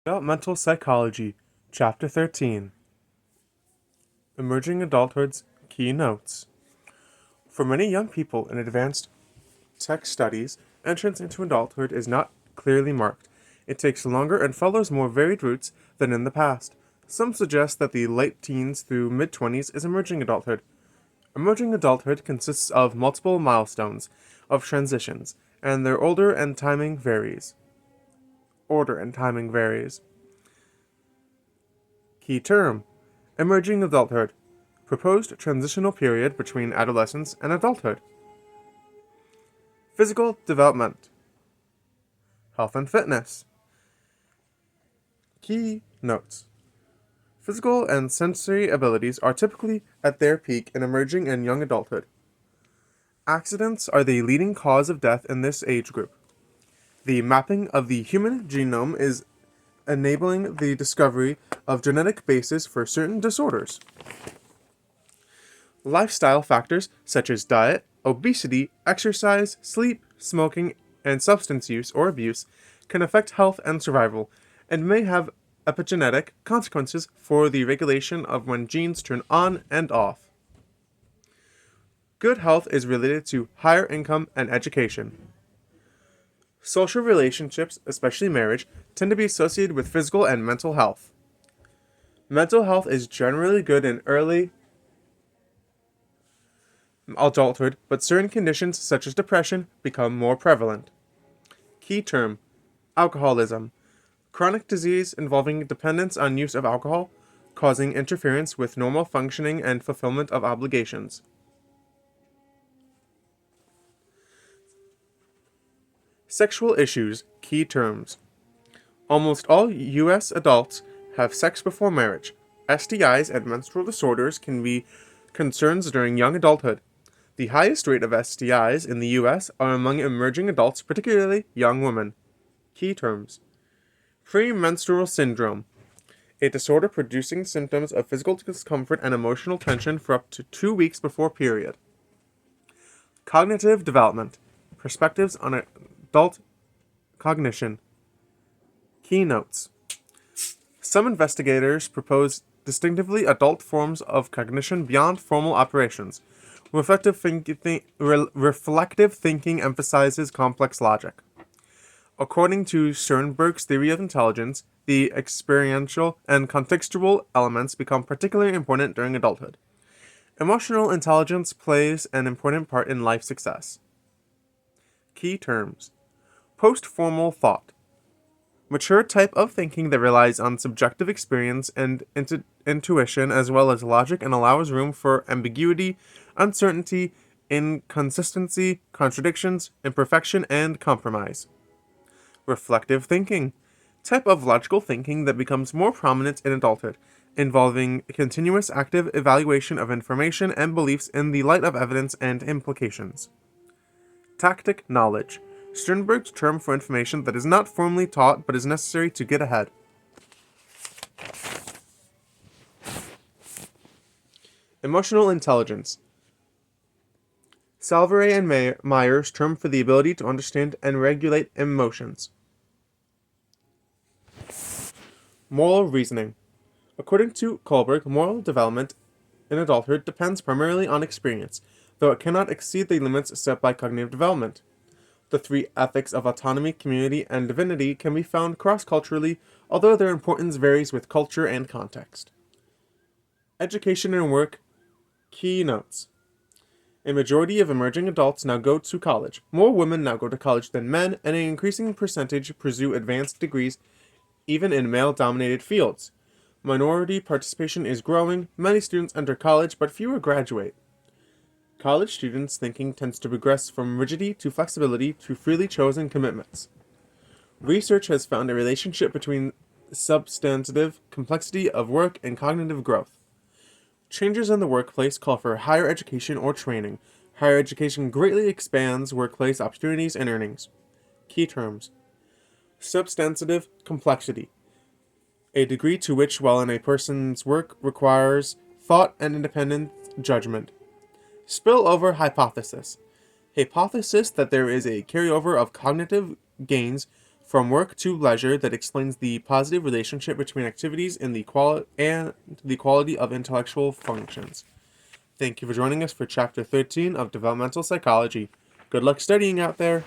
Developmental Psychology, Chapter 13. Emerging Adulthood's Key Notes. For many young people in advanced tech studies, entrance into adulthood is not clearly marked. It takes longer and follows more varied routes than in the past. Some suggest that the late teens through mid-20s is emerging adulthood. Emerging adulthood consists of multiple milestones, of transitions, and their order and timing varies. Key term: emerging adulthood, proposed transitional period between adolescence and adulthood. Physical development, health and fitness. Key notes: physical and sensory abilities are typically at their peak in emerging and young adulthood. Accidents are the leading cause of death in this age group. The mapping of the human genome is enabling the discovery of genetic bases for certain disorders. Lifestyle factors such as diet, obesity, exercise, sleep, smoking, and substance use or abuse can affect health and survival, and may have epigenetic consequences for the regulation of when genes turn on and off. Good health is related to higher income and education. Social relationships, especially marriage, tend to be associated with physical and mental health. Mental health is generally good in early adulthood, but certain conditions such as depression become more prevalent. Key term: alcoholism, chronic disease involving dependence on use of alcohol, causing interference with normal functioning and fulfillment of obligations. Sexual issues, key terms: almost all U.S. adults have sex before marriage. STIs and menstrual disorders can be concerns during young adulthood. The highest rate of STIs in the U.S. are among emerging adults, particularly young women. Key terms: premenstrual syndrome, a disorder producing symptoms of physical discomfort and emotional tension for up to 2 weeks before period. Cognitive development, perspectives on adult cognition. Key notes: some investigators propose distinctively adult forms of cognition beyond formal operations. Reflective thinking emphasizes complex logic. According to Sternberg's theory of intelligence, the experiential and contextual elements become particularly important during adulthood. Emotional intelligence plays an important part in life success. Key terms: post-formal thought, mature type of thinking that relies on subjective experience and intuition as well as logic and allows room for ambiguity, uncertainty, inconsistency, contradictions, imperfection, and compromise. Reflective thinking, type of logical thinking that becomes more prominent in adulthood, involving continuous active evaluation of information and beliefs in the light of evidence and implications. Tactic knowledge, Sternberg's term for information that is not formally taught but is necessary to get ahead. Emotional intelligence, Salvere and Meyer's term for the ability to understand and regulate emotions. Moral reasoning, according to Kohlberg, moral development in adulthood depends primarily on experience, though it cannot exceed the limits set by cognitive development. The three ethics of autonomy, community, and divinity can be found cross-culturally, although their importance varies with culture and context. Education and work, key notes: a majority of emerging adults now go to college. More women now go to college than men, and an increasing percentage pursue advanced degrees, even in male-dominated fields. Minority participation is growing. Many students enter college, but fewer graduate. College students' thinking tends to progress from rigidity to flexibility to freely chosen commitments. Research has found a relationship between substantive complexity of work and cognitive growth. Changes in the workplace call for higher education or training. Higher education greatly expands workplace opportunities and earnings. Key terms: substantive complexity, a degree to which, while in a person's work, requires thought and independent judgment. Spillover hypothesis, hypothesis that there is a carryover of cognitive gains from work to leisure that explains the positive relationship between activities and the quality of intellectual functions. Thank you for joining us for Chapter 13 of Developmental Psychology. Good luck studying out there!